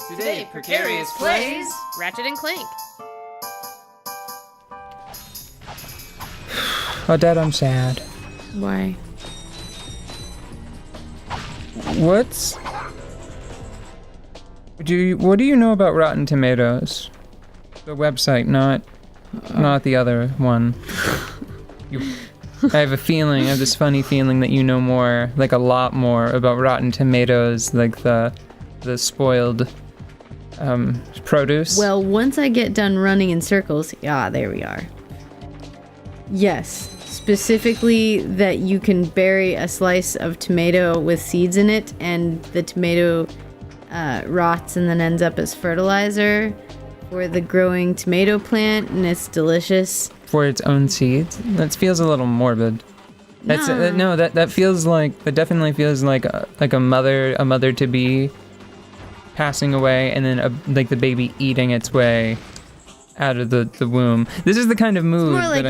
Today, Precarious plays Ratchet and Clank. Oh, Dad, I'm sad. Why? What do you know about Rotten Tomatoes? The website, not the other one. I have a feeling, I have this funny feeling that you know more, like a lot more about Rotten Tomatoes, like the spoiled produce. Well, once I get done running in circles, there we are. Yes, specifically that you can bury a slice of tomato with seeds in it, and the tomato rots and then ends up as fertilizer for the growing tomato plant, and it's delicious. For its own seeds? That feels a little morbid. That's No. that definitely feels like a mother to be passing away, and then like the baby eating its way out of the womb. This is the kind of mood. It's more like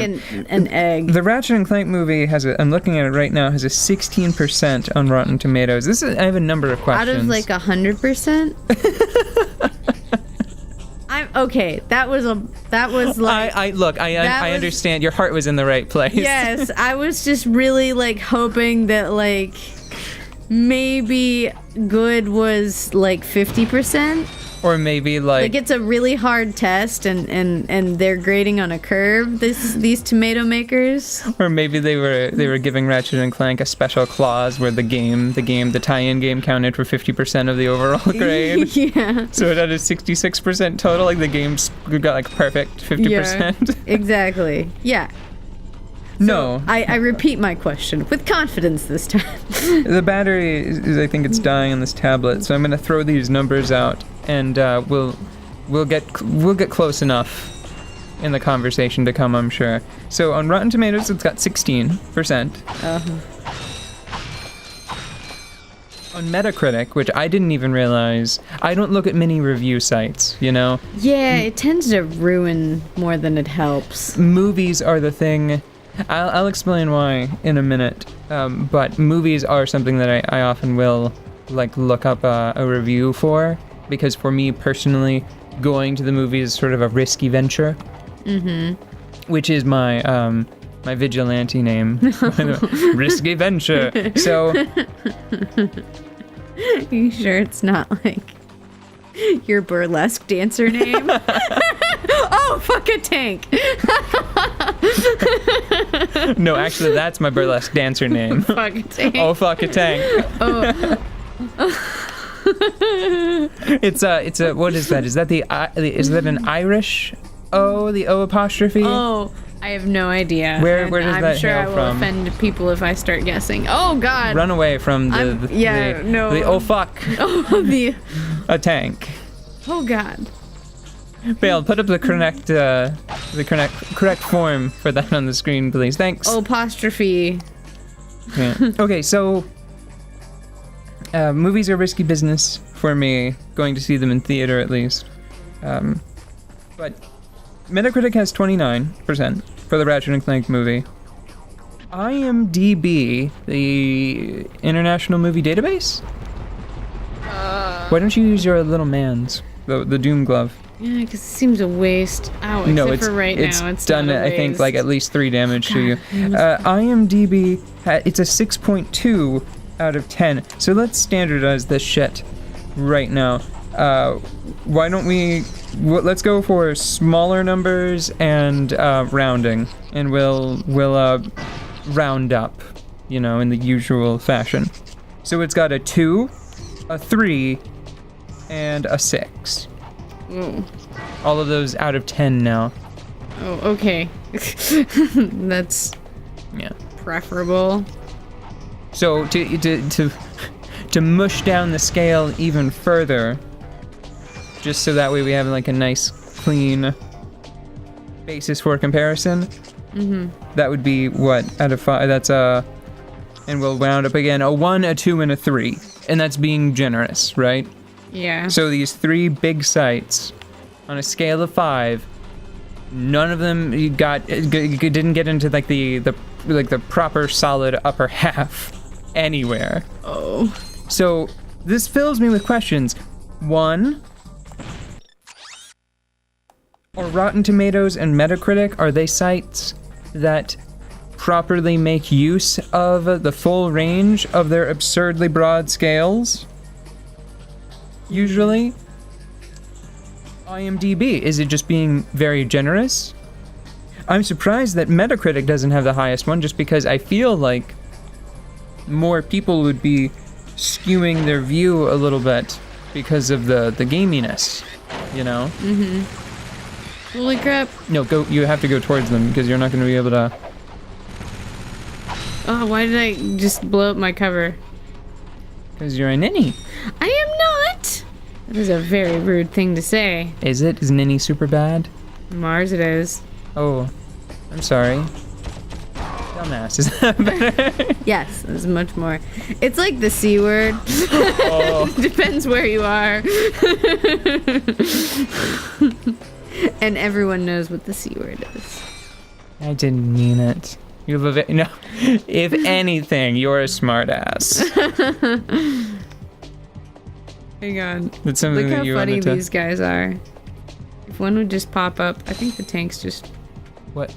an egg. The Ratchet and Clank movie I'm looking at it right now, has a 16% on Rotten Tomatoes. I have a number of questions. Out of like 100%? Okay, that was like... I understand. Your heart was in the right place. Yes, I was just really like hoping that like maybe good was like 50%. Or maybe like it's a really hard test, and they're grading on a curve. These tomato makers. Or maybe they were giving Ratchet and Clank a special clause where the tie-in game counted for 50% of the overall grade. Yeah. So it had a 66% total. Like the game's got like perfect 50%. Yeah, exactly. Yeah. No. I repeat my question with confidence this time. The battery is I think it's dying on this tablet, so I'm gonna throw these numbers out, and we'll get close enough in the conversation to come, I'm sure. So on Rotten Tomatoes, it's got 16%. On Metacritic, which I didn't even realize, I don't look at many review sites, you know? Yeah, it tends to ruin more than it helps. Movies are the thing. I'll explain why in a minute, but movies are something that I often will like look up a review for, because for me personally, going to the movies is sort of a risky venture. Which is my my vigilante name. Risky venture. So You sure it's not like your burlesque dancer name? Oh, fuck a tank. No, actually that's my burlesque dancer name. Fuck a tank. Oh, fuck a tank. Oh. It's a what is that? Is that is that an Irish O, the O apostrophe? Oh, I have no idea. Where does I'm that sure hail I will from? offend people if I start guessing. Oh God. Run away from the oh fuck. Oh, A tank. Oh God. Bale, put up the correct form for that on the screen, please. Thanks. Oh, apostrophe. Yeah. Okay, so movies are risky business for me, going to see them in theater at least. But Metacritic has 29% for the Ratchet and Clank movie. IMDb, the International Movie Database? Why don't you use your little man's, the Doom Glove? Yeah, because it seems a waste. Ow, No, except for right now, it's done, not a I think, waste. like at least 3 damage to you. IMDb, it's a 6.2 out of 10. So let's standardize this shit right now. Why don't let's go for smaller numbers and rounding, and we'll round up, in the usual fashion. So it's got a 2, a 3, and a 6. Oh. All of those out of 10 now. Oh, okay. That's preferable. So to mush down the scale even further, just so that way we have like a nice clean basis for comparison. That would be what out of 5? That's and we'll round up again, a 1, a 2, and a 3, and that's being generous, right? Yeah. So these 3 big sites, on a scale of 5, none of them didn't get into like the proper solid upper half anywhere. Oh. So this fills me with questions. 1, Rotten Tomatoes and Metacritic, are they sites that properly make use of the full range of their absurdly broad scales? Usually. IMDb, is it just being very generous? I'm surprised that Metacritic doesn't have the highest one, just because I feel like more people would be skewing their view a little bit because of the gaminess, you know? Mm-hmm. Holy crap. No, you have to go towards them because you're not going to be able to... Oh, why did I just blow up my cover? Because you're a ninny. I am not! That is a very rude thing to say. Is it? Is ninny super bad? Mars it is. Oh, I'm sorry. Dumbass, is that better? Yes, it's much more. It's like the C word. Oh. Depends where you are. And everyone knows what the C word is. I didn't mean it. You have a no. If anything, you're a smartass. Hang on. That's something Look that how you funny wanted to... these guys are. If one would just pop up, I think the tanks just... What?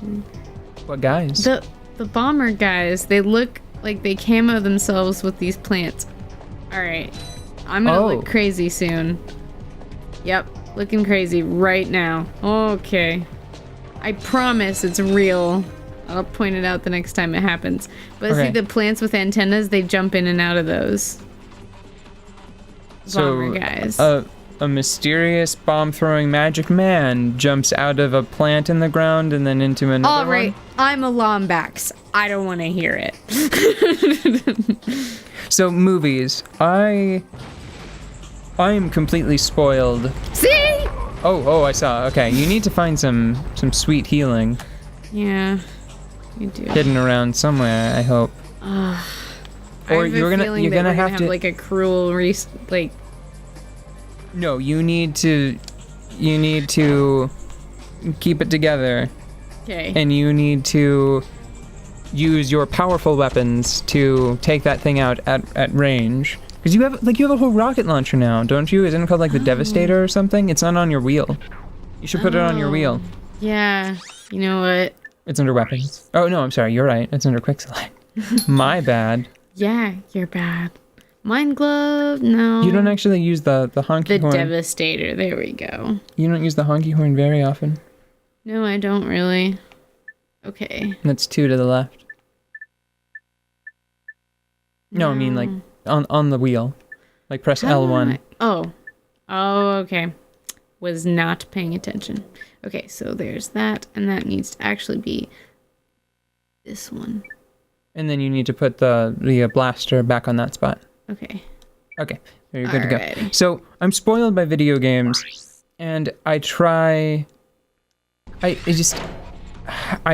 What guys? The bomber guys, they look like they camo themselves with these plants. Alright. I'm gonna look crazy soon. Yep, looking crazy right now. Okay. I promise it's real. I'll point it out the next time it happens. But Okay. see the plants with antennas, they jump in and out of those. Bomber guys. A mysterious bomb-throwing magic man jumps out of a plant in the ground and then into another All right, one. I'm a Lombax. I don't want to hear it. So movies, I am completely spoiled. See? Oh, I saw. Okay, you need to find some sweet healing Yeah, you do. hidden around somewhere. I hope. Or you're gonna have to like a cruel like. No, you need to keep it together. Okay. And you need to use your powerful weapons to take that thing out at range. Because you have a whole rocket launcher now, don't you? Isn't it called like the Devastator or something? It's not on your wheel. You should put it on your wheel. Yeah. You know what? It's under weapons. Oh no, I'm sorry. You're right. It's under quick select. My bad. Yeah, you're bad. Mind glove? No. You don't actually use the honky horn. The Devastator. There we go. You don't use the honky horn very often. No, I don't really. Okay. That's 2 to the left. No, I mean like on the wheel. Like press L1. Oh, okay. Was not paying attention. Okay, so there's that, and that needs to actually be this one. And then you need to put the blaster back on that spot. Okay. Okay, there you're good to go. Alrighty. So I'm spoiled by video games, and I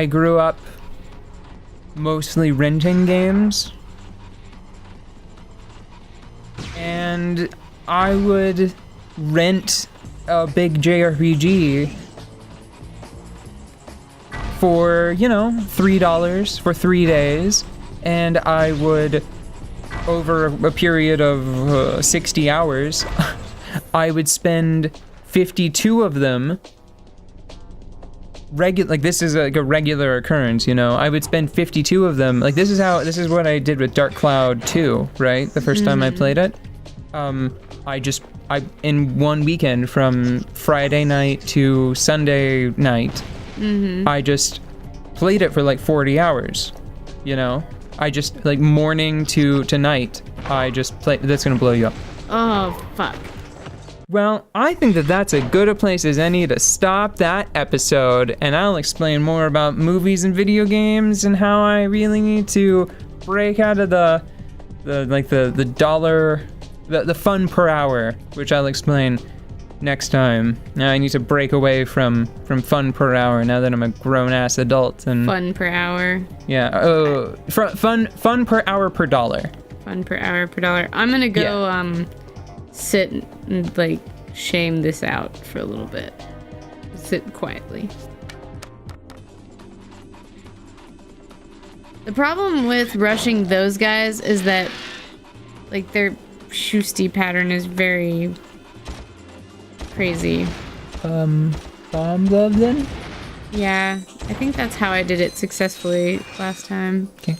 grew up mostly renting games, and I would rent a big JRPG for, $3 for 3 days, and I would, over a period of 60 hours, I would spend 52 of them this is like a regular occurrence, I would spend 52 of them. Like this is what I did with Dark Cloud 2, right? The first time I played it. I in one weekend from Friday night to Sunday night, I just played it for like 40 hours, I just like morning to night. I just played. That's gonna blow you up. Oh, fuck. Well, I think that's as good a place as any to stop that episode, and I'll explain more about movies and video games and how I really need to break out of the dollar, the fun per hour, which I'll explain next time. Now I need to break away from fun per hour now that I'm a grown-ass adult. And Fun per hour. Yeah. Fun per hour per dollar. Fun per hour per dollar. I'm gonna go sit and like shame this out for a little bit. Sit quietly. The problem with rushing those guys is that like their shoosty pattern is very crazy. Bomb glove then? Yeah, I think that's how I did it successfully last time. Okay.